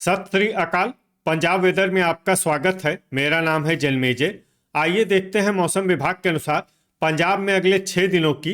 सत श्री अकाल। पंजाब वेदर में आपका स्वागत है। मेरा नाम है जन्मेजय। आइए देखते हैं मौसम विभाग के अनुसार पंजाब में अगले 6 दिनों की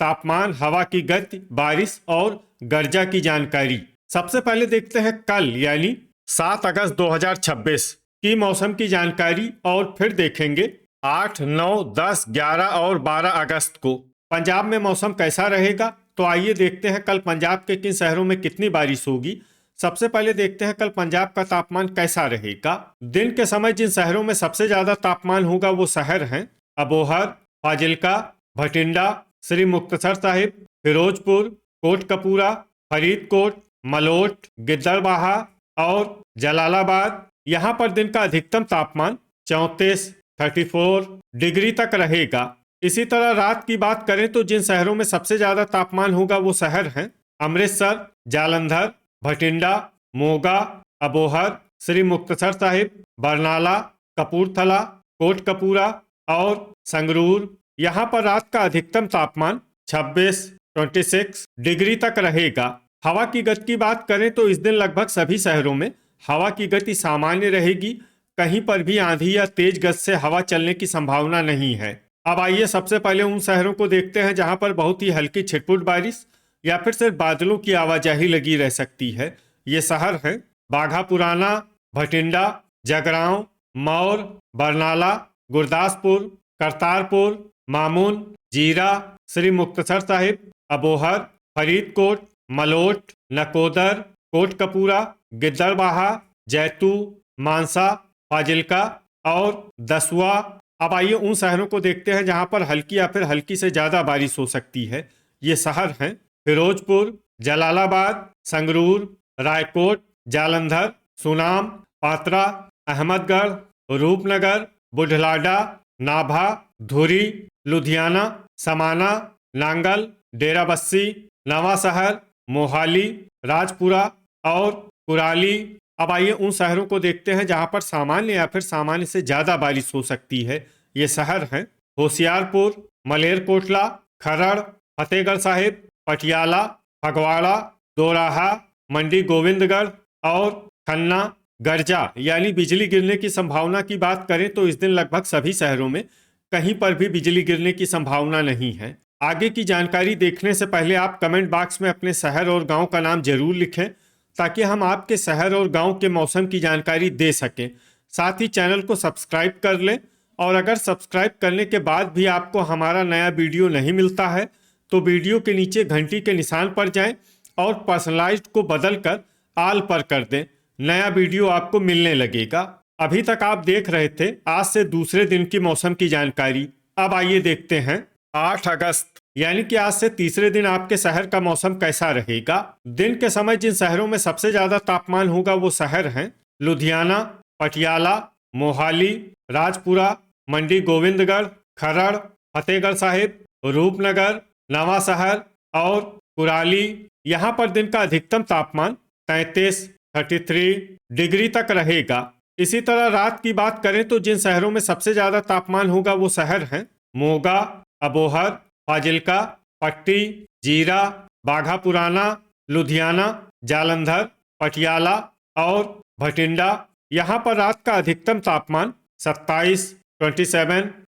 तापमान, हवा की गति, बारिश और गर्जा की जानकारी। सबसे पहले देखते हैं कल यानी 7 अगस्त 2026 की मौसम की जानकारी और फिर देखेंगे 8, 9, 10, 11 और 12 अगस्त को पंजाब में मौसम कैसा रहेगा। तो आइए देखते हैं कल पंजाब के किन शहरों में कितनी बारिश होगी। सबसे पहले देखते हैं कल पंजाब का तापमान कैसा रहेगा। दिन के समय जिन शहरों में सबसे ज्यादा तापमान होगा वो शहर हैं अबोहर, फाजिल्का, भटिंडा, श्री मुक्तसर साहिब, फिरोजपुर, कोटकपूरा, फरीदकोट, मलोट, गिद्दड़बाहा और जलालाबाद। यहाँ पर दिन का अधिकतम तापमान 34 डिग्री तक रहेगा। इसी तरह रात की बात करें तो जिन शहरों में सबसे ज्यादा तापमान होगा वो शहर हैं अमृतसर, जालंधर, भटिंडा, मोगा, अबोहर, श्री मुक्तसर साहिब, बरनाला, कपूरथला, कोटकपूरा और संगरूर। यहाँ पर रात का अधिकतम तापमान 26 डिग्री तक रहेगा। हवा की गति की बात करें तो इस दिन लगभग सभी शहरों में हवा की गति सामान्य रहेगी। कहीं पर भी आंधी या तेज गति से हवा चलने की संभावना नहीं है। अब आइए सबसे पहले उन शहरों को देखते हैं जहां पर बहुत ही हल्की छिटपुट बारिश या फिर सिर्फ बादलों की आवाजाही लगी रह सकती है। ये शहर हैं बाघा पुराना, भटिंडा, जगरांव, मौर, बरनाला, गुरदासपुर, करतारपुर, मामून, जीरा, श्री मुक्तसर साहिब, अबोहर, फरीदकोट, मलोट, नकोदर, कोटकपूरा, गिद्दड़बाहा, जैतू, मानसा, फाजिल्का और दसुआ। अब आइए उन शहरों को देखते हैं जहां पर हल्की या फिर हल्की से ज्यादा बारिश हो सकती है। ये शहर हैं फिरोजपुर, जलालाबाद, संगरूर, रायकोट, जालंधर, सुनाम, पात्रा, अहमदगढ़, रूपनगर, बुढ़लाडा, नाभा, धुरी, लुधियाना, समाना, नांगल, डेराबस्सी, नवा शहर, मोहाली, राजपुरा और कुराली। अब आइए उन शहरों को देखते हैं जहां पर सामान्य या फिर सामान्य से ज्यादा बारिश हो सकती है। ये शहर हैं होशियारपुर, मलेरकोटला, खरड़, फतेहगढ़ साहिब, पटियाला, फगवाड़ा, दोराहा, मंडी गोविंदगढ़ और खन्ना। गर्जा यानी बिजली गिरने की संभावना की बात करें तो इस दिन लगभग सभी शहरों में कहीं पर भी बिजली गिरने की संभावना नहीं है। आगे की जानकारी देखने से पहले आप कमेंट बॉक्स में अपने शहर और गांव का नाम जरूर लिखें ताकि हम आपके शहर और गांव के मौसम की जानकारी दे सकें। साथ ही चैनल को सब्सक्राइब कर लें और अगर सब्सक्राइब करने के बाद भी आपको हमारा नया वीडियो नहीं मिलता है तो वीडियो के नीचे घंटी के निशान पर जाएं और पर्सनलाइज्ड को बदलकर आल पर कर दें। नया वीडियो आपको मिलने लगेगा। अभी तक आप देख रहे थे आज से दूसरे दिन की मौसम की जानकारी। अब आइए देखते हैं 8 अगस्त यानी कि आज से तीसरे दिन आपके शहर का मौसम कैसा रहेगा। दिन के समय जिन शहरों में सबसे ज्यादा तापमान होगा वो शहर हैं लुधियाना, पटियाला, मोहाली, राजपुरा, मंडी गोविंदगढ़, खरड़, फतेहगढ़ साहिब, रूपनगर, नवा शहर और कुराली। यहाँ पर दिन का अधिकतम तापमान 33 डिग्री तक रहेगा। इसी तरह रात की बात करें तो जिन शहरों में सबसे ज्यादा तापमान होगा वो शहर हैं मोगा, अबोहर, फाजिल्का, पट्टी, जीरा, बाघा पुराना, लुधियाना, जालंधर, पटियाला और भटिंडा। यहाँ पर रात का अधिकतम तापमान 27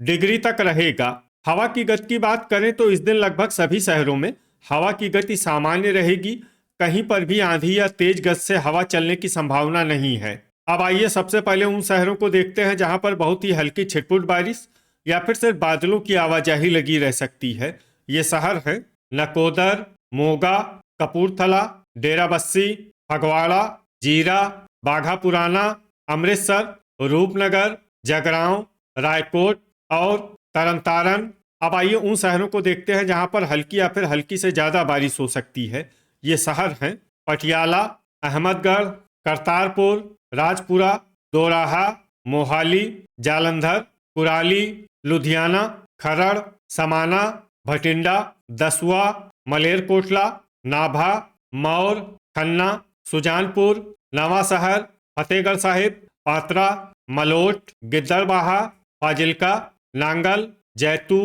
डिग्री तक रहेगा। हवा की गति की बात करें तो इस दिन लगभग सभी शहरों में हवा की गति सामान्य रहेगी। कहीं पर भी आंधी या तेज गति से हवा चलने की संभावना नहीं है। अब आइए सबसे पहले उन शहरों को देखते हैं जहां पर बहुत ही हल्की छिटपुट बारिश या फिर सिर्फ बादलों की आवाजाही लगी रह सकती है। ये शहर हैं नकोदर, मोगा, कपूरथला, डेराबस्सी, फगवाड़ा, जीरा, बाघा पुराना, अमृतसर, रूपनगर, जगरांव, रायकोट और तरनतारन। अब आइए उन शहरों को देखते हैं जहां पर हल्की या फिर हल्की से ज्यादा बारिश हो सकती है। ये शहर हैं पटियाला, अहमदगढ़, करतारपुर, राजपुरा, दोराहा, मोहाली, जालंधर, कुराली, लुधियाना, खरड़, समाना, भटिंडा, दसुआ, मलेरकोटला, नाभा, मौर, खन्ना, सुजानपुर, नवा शहर, फतेहगढ़ साहिब, पात्रा, मलोट, गिद्दड़बाहा, फाजिल्का, नांगल, जैतू,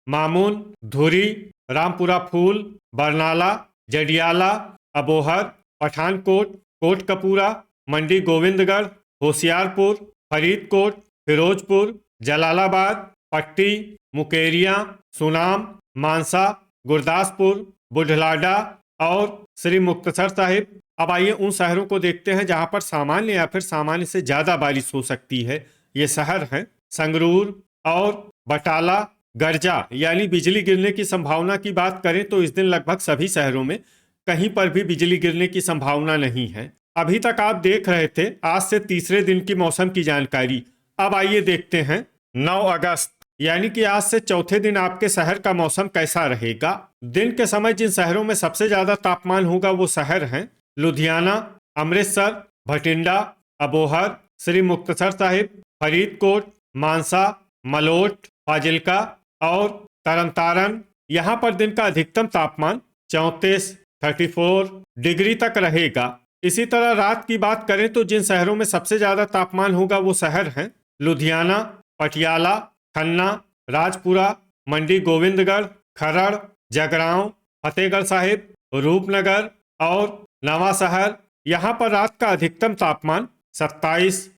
मामून, धुरी, रामपुरा फूल, बरनाला, जडियाला, अबोहर, पठानकोट, कोटकपूरा, मंडी गोविंदगढ़, होशियारपुर, फरीदकोट, फिरोजपुर, जलालाबाद, पट्टी, मुकेरिया, सुनाम, मानसा, गुरदासपुर, बुढ़लाडा और श्री मुक्तसर साहिब। अब आइए उन शहरों को देखते हैं जहां पर सामान्य या फिर सामान्य से ज्यादा बारिश हो सकती है। ये शहर हैं संगरूर और बटाला। गर्जा यानी बिजली गिरने की संभावना की बात करें तो इस दिन लगभग सभी शहरों में कहीं पर भी बिजली गिरने की संभावना नहीं है। अभी तक आप देख रहे थे आज से तीसरे दिन की मौसम की जानकारी। अब आइए देखते हैं 9 अगस्त यानी कि आज से चौथे दिन आपके शहर का मौसम कैसा रहेगा। दिन के समय जिन शहरों में सबसे ज्यादा तापमान होगा वो शहर हैं लुधियाना, अमृतसर, भटिंडा, अबोहर, श्री मुक्तसर साहिब, फरीदकोट, मानसा, मलोट, फाजिल्का और तरनतारन। यहाँ पर दिन का अधिकतम तापमान 34 डिग्री तक रहेगा। इसी तरह रात की बात करें तो जिन शहरों में सबसे ज्यादा तापमान होगा वो शहर हैं लुधियाना, पटियाला, खन्ना, राजपुरा, मंडी गोविंदगढ़, खरड़, जगरांव, फतेहगढ़ साहिब, रूपनगर और नवा शहर। यहाँ पर रात का अधिकतम तापमान 27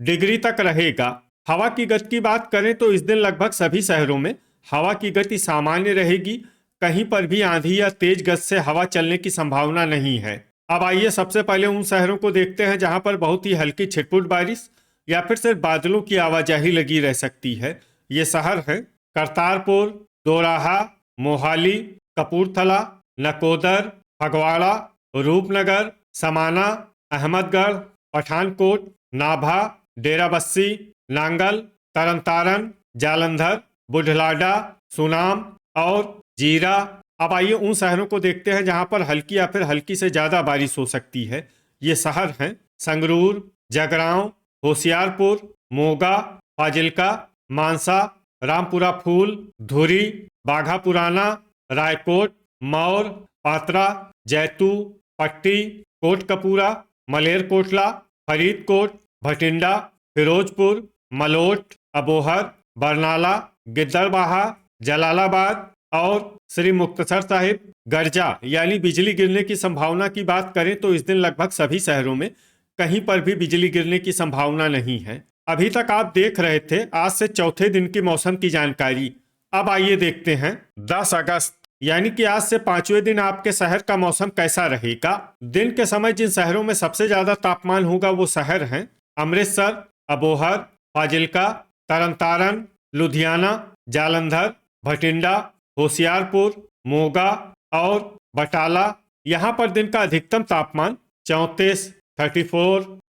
डिग्री तक रहेगा। हवा की गति की बात करें तो इस दिन लगभग सभी शहरों में हवा की गति सामान्य रहेगी। कहीं पर भी आंधी या तेज गति से हवा चलने की संभावना नहीं है। अब आइए सबसे पहले उन शहरों को देखते हैं जहां पर बहुत ही हल्की छिटपुट बारिश या फिर सिर्फ बादलों की आवाजाही लगी रह सकती है। ये शहर हैं करतारपुर, दोराहा, मोहाली, कपूरथला, नकोदर, फगवाड़ा, रूपनगर, समाना, अहमदगढ़, पठानकोट, नाभा, डेराबस्सी, नांगल, तरनतारन, जालंधर, बुढ़लाडा, सुनाम और जीरा। अब आइए उन शहरों को देखते हैं जहां पर हल्की या फिर हल्की से ज्यादा बारिश हो सकती है। ये शहर हैं संगरूर, जगरांव, होशियारपुर, मोगा, फाजिल्का, मानसा, रामपुरा फूल, धुरी, बाघा पुराना, रायकोट, मौर, पात्रा, जैतू, पट्टी, कोटकपूरा, मलेरकोटला, फरीदकोट, भटिंडा, फिरोजपुर, मलोट, अबोहर, बरनाला, गिद्दड़बाहा, जलालाबाद और श्री मुक्तसर साहिब। गर्जा यानी बिजली गिरने की संभावना की बात करें तो इस दिन लगभग सभी शहरों में कहीं पर भी बिजली गिरने की संभावना नहीं है। अभी तक आप देख रहे थे आज से चौथे दिन की मौसम की जानकारी। अब आइए देखते हैं 10 अगस्त यानी कि आज से पांचवें दिन आपके शहर का मौसम कैसा रहेगा। दिन के समय जिन शहरों में सबसे ज्यादा तापमान होगा वो शहर हैं अमृतसर, अबोहर, फाजिल्का, तरनतारन, लुधियाना, जालंधर, भटिंडा, होशियारपुर, मोगा और बटाला। यहाँ पर दिन का अधिकतम तापमान 34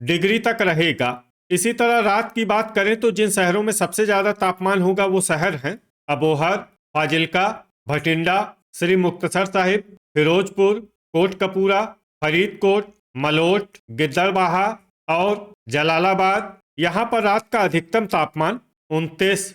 डिग्री तक रहेगा। इसी तरह रात की बात करें तो जिन शहरों में सबसे ज्यादा तापमान होगा वो शहर हैं अबोहर, फाजिल्का, भटिंडा, श्री मुक्तसर साहिब, फिरोजपुर, कोटकपूरा, फरीदकोट, मलोट, गिद्दड़बाहा और जलालाबाद। यहाँ पर रात का अधिकतम तापमान 29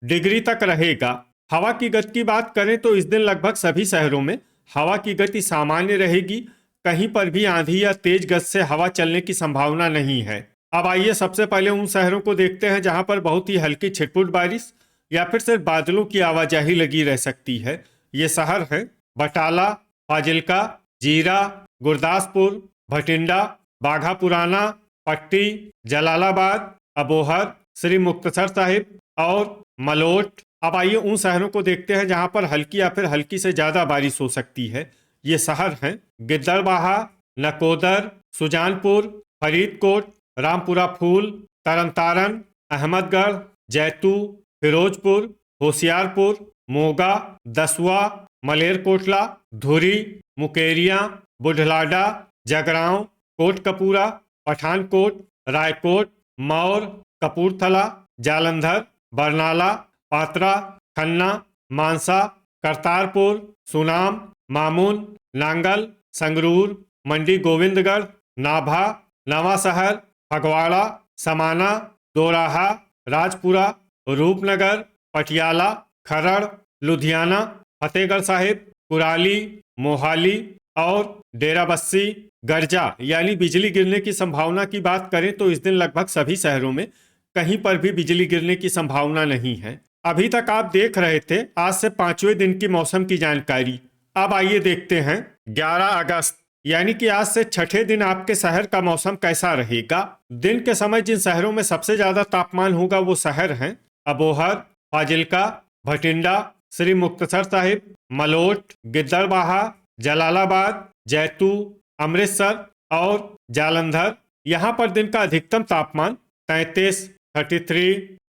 डिग्री तक रहेगा। हवा की गति की बात करें तो इस दिन लगभग सभी शहरों में हवा की गति सामान्य रहेगी। कहीं पर भी आंधी या तेज गति से हवा चलने की संभावना नहीं है। अब आइए सबसे पहले उन शहरों को देखते हैं जहां पर बहुत ही हल्की छिटपुट बारिश या फिर सिर्फ बादलों की आवाजाही लगी रह सकती है। ये शहर हैं बटाला, फाजिल्का, जीरा, गुरदासपुर, भटिंडा, बाघा पुराना, पट्टी, जलालाबाद, अबोहर, श्री मुक्तसर साहिब और मलोट। अब आइए उन शहरों को देखते हैं जहां पर हल्की या फिर हल्की से ज्यादा बारिश हो सकती है। ये शहर हैं गिद्दड़बाहा, नकोदर, सुजानपुर, फरीदकोट, रामपुरा फूल, तरनतारन, अहमदगढ़, जैतू, फिरोजपुर, होशियारपुर, मोगा, दसुआ, मलेरकोटला, धुरी, मुकेरिया, बुढ़लाडा, जगरांव, कोटकपूरा, पठानकोट, रायकोट, मौर, कपूरथला, जालंधर, बरनाला, पात्रा, खन्ना, मानसा, करतारपुर, सुनाम, मामून, नांगल, संगरूर, मंडी गोविंदगढ़, नाभा, नवा शहर, फगवाड़ा, समाना, दोराहा, राजपुरा, रूपनगर, पटियाला, खरड़, लुधियाना, फतेहगढ़ साहिब, कुराली, मोहाली और डेराबस्सी। गर्जा यानी बिजली गिरने की संभावना की बात करें तो इस दिन लगभग सभी शहरों में कहीं पर भी बिजली गिरने की संभावना नहीं है। अभी तक आप देख रहे थे आज से पांचवें दिन की मौसम की जानकारी। अब आइए देखते हैं 11 अगस्त यानी कि आज से छठे दिन आपके शहर का मौसम कैसा रहेगा। दिन के समय जिन शहरों में सबसे ज्यादा तापमान होगा वो शहर हैं अबोहर, फाजिल्का, भटिंडा, श्री मुक्तसर साहिब, मलोट, गिद्दड़बाहा, जलालाबाद, जैतू, अमृतसर और जालंधर। यहाँ पर दिन का अधिकतम तापमान 33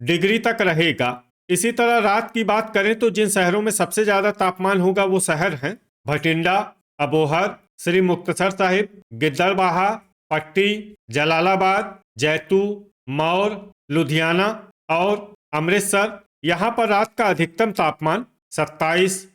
डिग्री तक रहेगा। इसी तरह रात की बात करें तो जिन शहरों में सबसे ज्यादा तापमान होगा वो शहर हैं भटिंडा, अबोहर, श्री मुक्तसर साहिब, गिद्दड़बाहा, पट्टी, जलालाबाद, जैतू, मौर, लुधियाना और अमृतसर। यहाँ पर रात का अधिकतम तापमान 27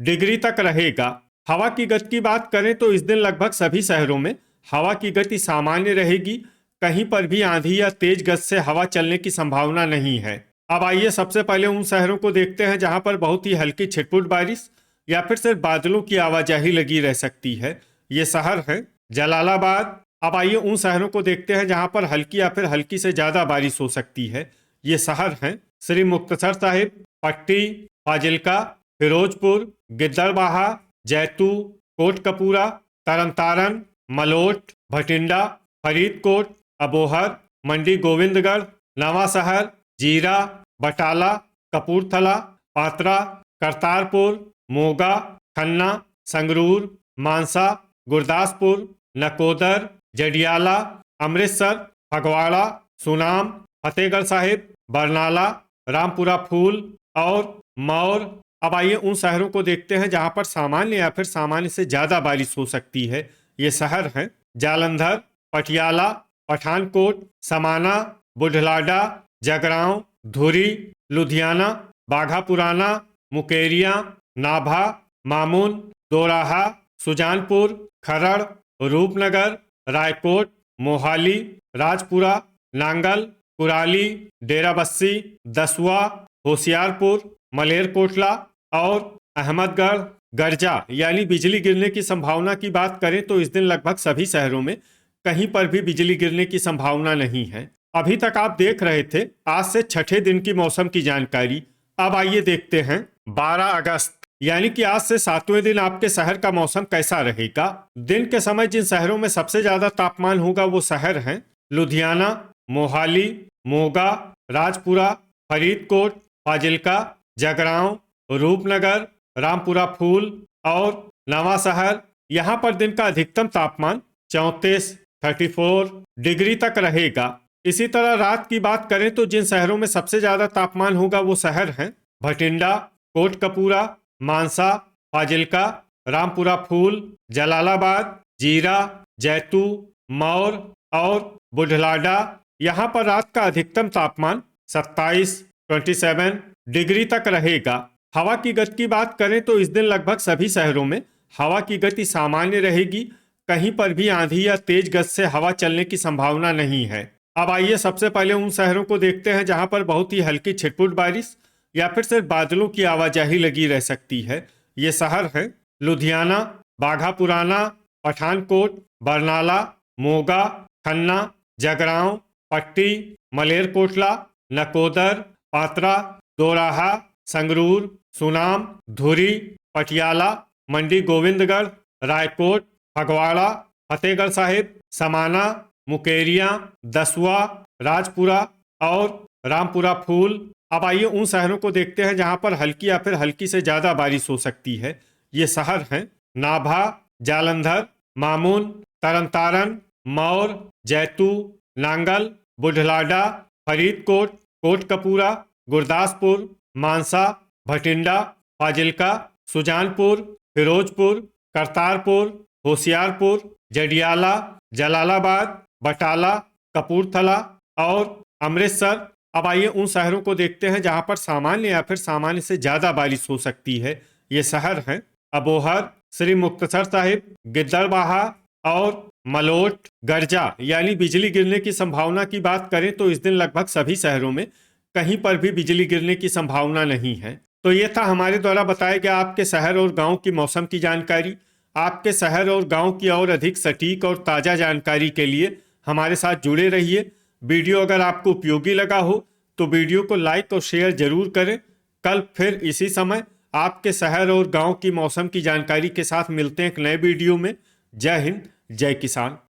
डिग्री तक रहेगा। हवा की गति की बात करें तो इस दिन लगभग सभी शहरों में हवा की गति सामान्य रहेगी। कहीं पर भी आंधी या तेज गति से हवा चलने की संभावना नहीं है। अब आइए सबसे पहले उन शहरों को देखते हैं जहां पर बहुत ही हल्की छिटपुट बारिश या फिर सिर्फ बादलों की आवाजाही लगी रह सकती है। ये शहर है जलालाबाद। अब आइए उन शहरों को देखते हैं जहां पर हल्की या फिर हल्की से ज्यादा बारिश हो सकती है। ये शहर हैं श्री मुक्तसर साहिब, पट्टी, फाजिल्का, फिरोजपुर, गिद्दड़बाहा, जैतू, कोटकपूरा, तरनतारन, मलोट, भटिंडा, फरीदकोट, अबोहर, मंडी गोविंदगढ़, नवा शहर, जीरा, बटाला, कपूरथला, पात्रा, करतारपुर, मोगा, खन्ना, संगरूर, मानसा, गुरदासपुर, नकोदर, जडियाला, अमृतसर, फगवाड़ा, सुनाम, फतेहगढ़ साहिब, बरनाला, रामपुरा फूल और मौर। अब आइए उन शहरों को देखते हैं जहां पर सामान्य या फिर सामान्य से ज्यादा बारिश हो सकती है। ये शहर हैं जालंधर, पटियाला, पठानकोट, समाना, बुढलाडा, जगरांव, धुरी, लुधियाना, बाघा पुराना, मुकेरिया, नाभा, मामून, दोराहा, सुजानपुर, खरड़, रूपनगर, रायकोट, मोहाली, राजपुरा, नांगल, कुराली, डेराबस्सी, दसुआ, होशियारपुर, मलेरकोटला और अहमदगढ़। गर्जा यानी बिजली गिरने की संभावना की बात करें तो इस दिन लगभग सभी शहरों में कहीं पर भी बिजली गिरने की संभावना नहीं है। अभी तक आप देख रहे थे आज से छठे दिन की मौसम की जानकारी। अब आइए देखते हैं 12 अगस्त यानी कि आज से 7वें दिन आपके शहर का मौसम कैसा रहेगा। दिन के समय जिन शहरों में सबसे ज्यादा तापमान होगा वो शहर हैं लुधियाना, मोहाली, मोगा, राजपुरा, फरीदकोट, फाजिल्का, जगरांव, रूपनगर, रामपुरा फूल और नवा शहर। यहाँ पर दिन का अधिकतम तापमान 34 डिग्री तक रहेगा। इसी तरह रात की बात करें तो जिन शहरों में सबसे ज्यादा तापमान होगा वो शहर हैं भटिंडा, कोटकपूरा, मानसा, फाजिल्का, रामपुरा फूल, जलालाबाद, जीरा, जैतू, मौर और बुढलाडा। यहाँ पर रात का अधिकतम तापमान 27 डिग्री तक रहेगा। हवा की गति की बात करें तो इस दिन लगभग सभी शहरों में हवा की गति सामान्य रहेगी। कहीं पर भी आंधी या तेज गति से हवा चलने की संभावना नहीं है। अब आइए सबसे पहले उन शहरों को देखते हैं जहां पर बहुत ही हल्की छिटपुट बारिश या फिर सिर्फ बादलों की आवाजाही लगी रह सकती है। ये शहर हैं लुधियाना, बाघा पुराना, पठानकोट, बरनाला, मोगा, खन्ना, जगरांव, पट्टी, मलेरकोटला, नकोदर, पात्रा, दोराहा, संगरूर, सुनाम, धुरी, पटियाला, मंडी गोविंदगढ़, रायकोट, फगवाड़ा, फतेहगढ़ साहिब, समाना, मुकेरिया, दसुआ, राजपुरा और रामपुरा फूल। अब आइए उन शहरों को देखते हैं जहां पर हल्की या फिर हल्की से ज्यादा बारिश हो सकती है। ये शहर हैं नाभा, जालंधर, मामून, तरनतारन, मौर, जैतू, नांगल, बुढलाडा, फरीदकोट, कोटकपूरा, गुरदासपुर, मानसा, भटिंडा, फाजिल्का, सुजानपुर, फिरोजपुर, करतारपुर, होशियारपुर, जडियाला, जलालाबाद, बटाला, कपूरथला और अमृतसर। अब आइए उन शहरों को देखते हैं जहां पर सामान्य या फिर सामान्य से ज्यादा बारिश हो सकती है। ये शहर हैं अबोहर, श्री मुक्तसर साहिब, गिद्दड़बाहा और मलोट। गर्जा यानी बिजली गिरने की संभावना की बात करें तो इस दिन लगभग सभी शहरों में कहीं पर भी बिजली गिरने की संभावना नहीं है। तो ये था हमारे द्वारा बताया गया आपके शहर और गांव की मौसम की जानकारी। आपके शहर और गांव की और अधिक सटीक और ताज़ा जानकारी के लिए हमारे साथ जुड़े रहिए। वीडियो अगर आपको उपयोगी लगा हो तो वीडियो को लाइक और शेयर जरूर करें। कल फिर इसी समय आपके शहर और गांव की मौसम की जानकारी के साथ मिलते हैं एक नए वीडियो में। जय हिंद, जय किसान।